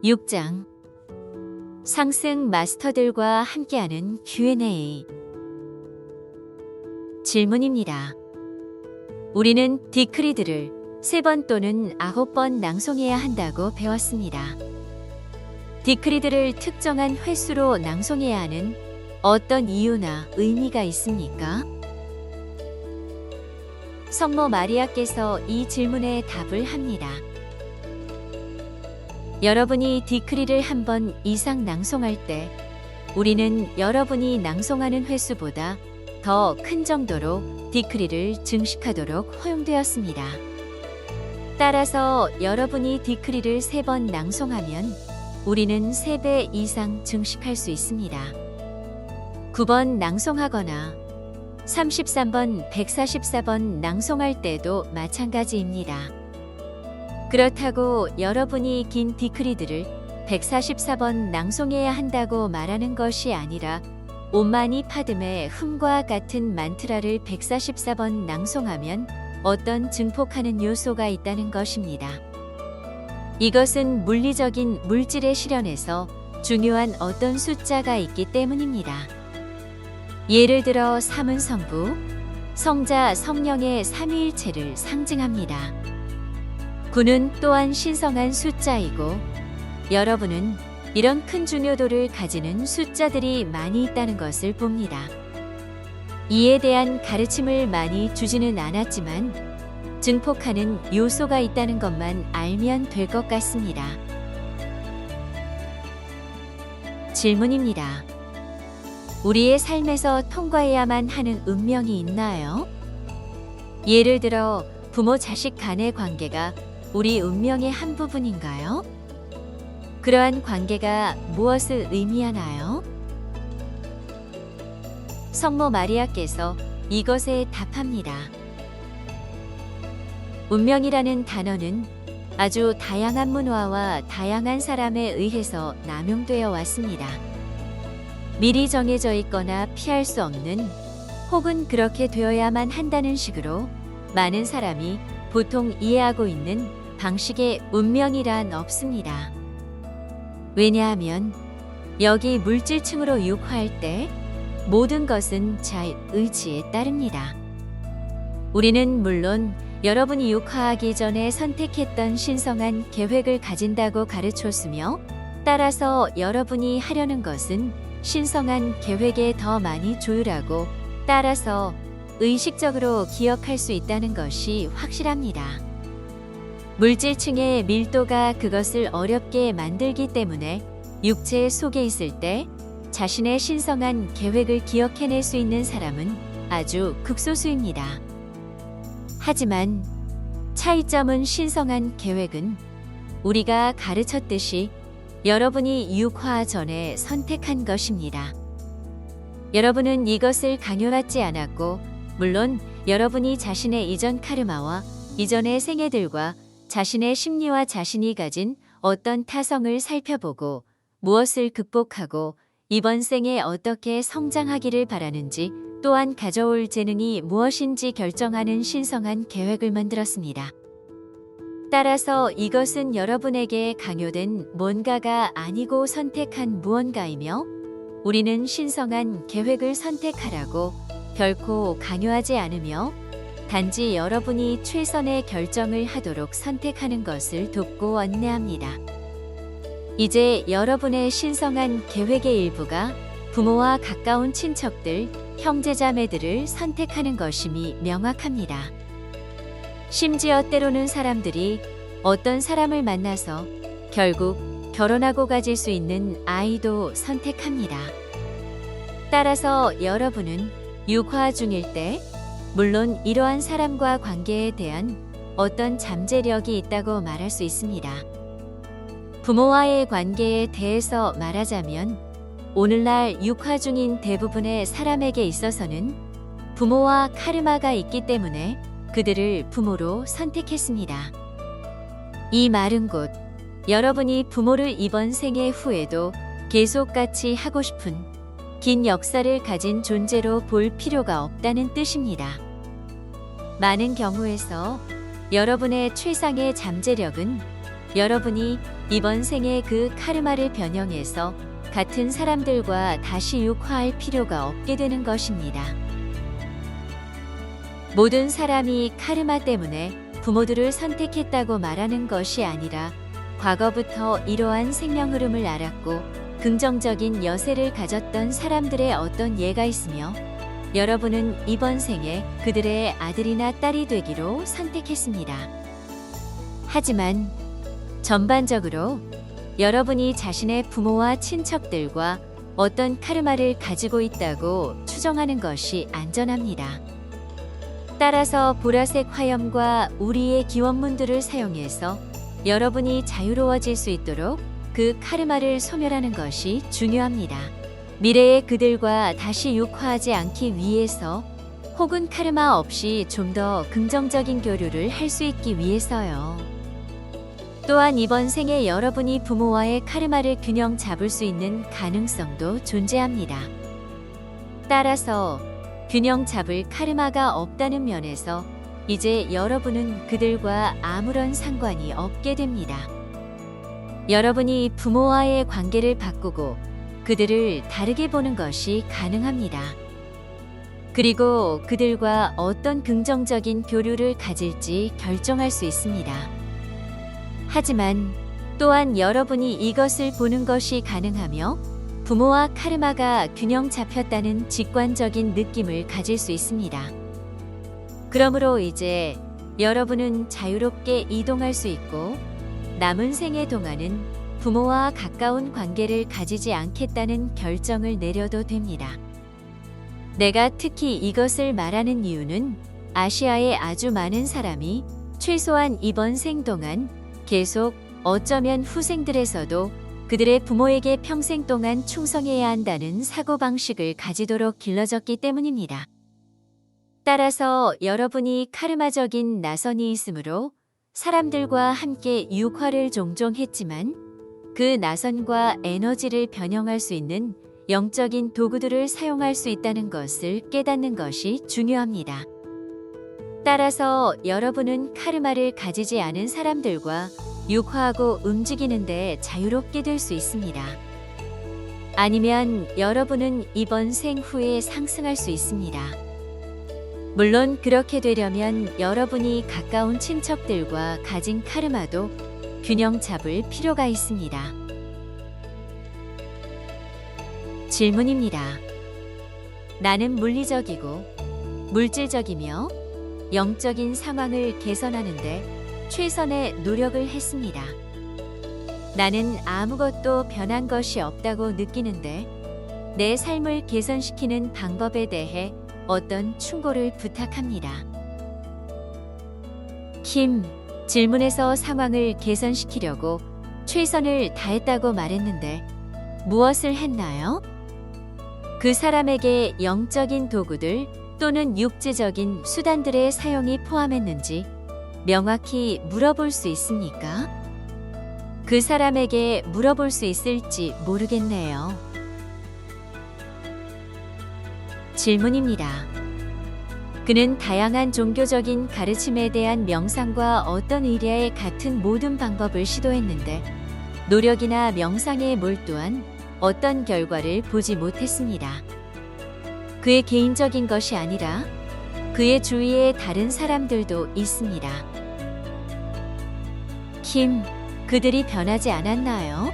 6장 상승 마스터들과 함께하는 Q&A 질문입니다. 우리는 디크리드를 3번 또는 9번 낭송해야 한다고 배웠습니다. 디크리드를 특정한 횟수로 낭송해야 하는 어떤 이유나 의미가 있습니까? 성모 마리아께서 이 질문에 답을 합니다. 여러분이 디크리를 한 번 이상 낭송할 때 우리는 여러분이 낭송하는 횟수보다 더 큰 정도로 디크리를 증식하도록 허용되었습니다. 따라서 여러분이 디크리를 3번 낭송하면 우리는 3배 이상 증식할 수 있습니다. 9번 낭송하거나 33번, 144번 낭송할 때도 마찬가지입니다. 그렇다고 여러분이 긴 디크리드를 144번 낭송해야 한다고 말하는 것이 아니라 온마니 파드메 흠과 같은 만트라를 144번 낭송하면 어떤 증폭하는 요소가 있다는 것입니다. 이것은 물리적인 물질의 실현에서 중요한 어떤 숫자가 있기 때문입니다. 예를 들어 3은 성부, 성자, 성령의 삼위일체를 상징합니다. 9는 또한 신성한 숫자이고 여러분은 이런 큰 중요도를 가지는 숫자들이 많이 있다는 것을 봅니다. 이에 대한 가르침을 많이 주지는 않았지만 증폭하는 요소가 있다는 것만 알면 될 것 같습니다. 질문입니다. 우리의 삶에서 통과해야만 하는 운명이 있나요? 예를 들어 부모 자식 간의 관계가 우리 운명의 한 부분인가요? 그러한 관계가 무엇을 의미하나요? 성모 마리아께서 이것에 답합니다. 운명이라는 단어는 아주 다양한 문화와 다양한 사람에 의해서 남용되어 왔습니다. 미리 정해져 있거나 피할 수 없는 혹은 그렇게 되어야만 한다는 식으로 많은 사람이 보통 이해하고 있는 방식의 운명이란 없습니다. 왜냐하면 여기 물질층으로 육화할 때 모든 것은 자의지에 따릅니다. 우리는 물론 여러분이 육화하기 전에 선택했던 신성한 계획을 가진다고 가르쳤으며 따라서 여러분이 하려는 것은 신성한 계획에 더 많이 조율하고 따라서 의식적으로 기억할 수 있다는 것이 확실합니다. 물질층의 밀도가 그것을 어렵게 만들기 때문에 육체 속에 있을 때 자신의 신성한 계획을 기억해낼 수 있는 사람은 아주 극소수입니다. 하지만 차이점은 신성한 계획은 우리가 가르쳤듯이 여러분이 육화 전에 선택한 것입니다. 여러분은 이것을 강요받지 않았고 물론 여러분이 자신의 이전 카르마와 이전의 생애들과 자신의 심리와 자신이 가진 어떤 타성을 살펴보고 무엇을 극복하고 이번 생에 어떻게 성장하기를 바라는지 또한 가져올 재능이 무엇인지 결정하는 신성한 계획을 만들었습니다. 따라서 이것은 여러분에게 강요된 뭔가가 아니고 선택한 무언가이며 우리는 신성한 계획을 선택하라고 결코 강요하지 않으며 단지 여러분이 최선의 결정을 하도록 선택하는 것을 돕고 안내합니다. 이제 여러분의 신성한 계획의 일부가 부모와 가까운 친척들, 형제자매들을 선택하는 것임이 명확합니다. 심지어 때로는 사람들이 어떤 사람을 만나서 결국 결혼하고 가질 수 있는 아이도 선택합니다. 따라서 여러분은 육화 중일 때 물론 이러한 사람과 관계에 대한 어떤 잠재력이 있다고 말할 수 있습니다. 부모와의 관계에 대해서 말하자면 오늘날 육화 중인 대부분의 사람에게 있어서는 부모와 카르마가 있기 때문에 그들을 부모로 선택했습니다. 이 말은 곧 여러분이 부모를 이번 생애 후에도 계속 같이 하고 싶은 긴 역사를 가진 존재로 볼 필요가 없다는 뜻입니다. 많은 경우에서 여러분의 최상의 잠재력은 여러분이 이번 생에 그 카르마를 변형해서 같은 사람들과 다시 육화할 필요가 없게 되는 것입니다. 모든 사람이 카르마 때문에 부모들을 선택했다고 말하는 것이 아니라 과거부터 이러한 생명 흐름을 알았고 긍정적인 여세를 가졌던 사람들의 어떤 예가 있으며 여러분은 이번 생에 그들의 아들이나 딸이 되기로 선택했습니다. 하지만 전반적으로 여러분이 자신의 부모와 친척들과 어떤 카르마를 가지고 있다고 추정하는 것이 안전합니다. 따라서 보라색 화염과 우리의 기원문들을 사용해서 여러분이 자유로워질 수 있도록 그 카르마를 소멸하는 것이 중요합니다. 미래의 그들과 다시 육화하지 않기 위해서 혹은 카르마 없이 좀 더 긍정적인 교류를 할 수 있기 위해서요. 또한 이번 생에 여러분이 부모와의 카르마를 균형 잡을 수 있는 가능성도 존재합니다. 따라서 균형 잡을 카르마가 없다는 면에서 이제 여러분은 그들과 아무런 상관이 없게 됩니다. 여러분이 부모와의 관계를 바꾸고 그들을 다르게 보는 것이 가능합니다. 그리고 그들과 어떤 긍정적인 교류를 가질지 결정할 수 있습니다. 하지만 또한 여러분이 이것을 보는 것이 가능하며 부모와 카르마가 균형 잡혔다는 직관적인 느낌을 가질 수 있습니다. 그러므로 이제 여러분은 자유롭게 이동할 수 있고 남은 생애 동안은 부모와 가까운 관계를 가지지 않겠다는 결정을 내려도 됩니다. 내가 특히 이것을 말하는 이유는 아시아의 아주 많은 사람이 최소한 이번 생 동안 계속 어쩌면 후생들에서도 그들의 부모에게 평생 동안 충성해야 한다는 사고방식을 가지도록 길러졌기 때문입니다. 따라서 여러분이 카르마적인 나선이 있으므로 사람들과 함께 육화를 종종 했지만 그 나선과 에너지를 변형할 수 있는 영적인 도구들을 사용할 수 있다는 것을 깨닫는 것이 중요합니다. 따라서 여러분은 카르마를 가지지 않은 사람들과 육화하고 움직이는데 자유롭게 될 수 있습니다. 아니면 여러분은 이번 생 후에 상승할 수 있습니다. 물론 그렇게 되려면 여러분이 가까운 친척들과 가진 카르마도 균형 잡을 필요가 있습니다. 질문입니다. 나는 물리적이고 물질적이며 영적인 상황을 개선하는데 최선의 노력을 했습니다. 나는 아무것도 변한 것이 없다고 느끼는데 내 삶을 개선시키는 방법에 대해 어떤 충고를 부탁합니다. 킴, 질문에서 상황을 개선시키려고 최선을 다했다고 말했는데 무엇을 했나요? 그 사람에게 영적인 도구들 또는 육체적인 수단들의 사용이 포함했는지 명확히 물어볼 수 있습니까? 그 사람에게 물어볼 수 있을지 모르겠네요. 질문입니다. 그는 다양한 종교적인 가르침에 대한 명상과 어떤 의례에 같은 모든 방법을 시도했는데 노력이나 명상에 몰두한 어떤 결과를 보지 못했습니다. 그의 개인적인 것이 아니라 그의 주위에 다른 사람들도 있습니다. 킴, 그들이 변하지 않았나요?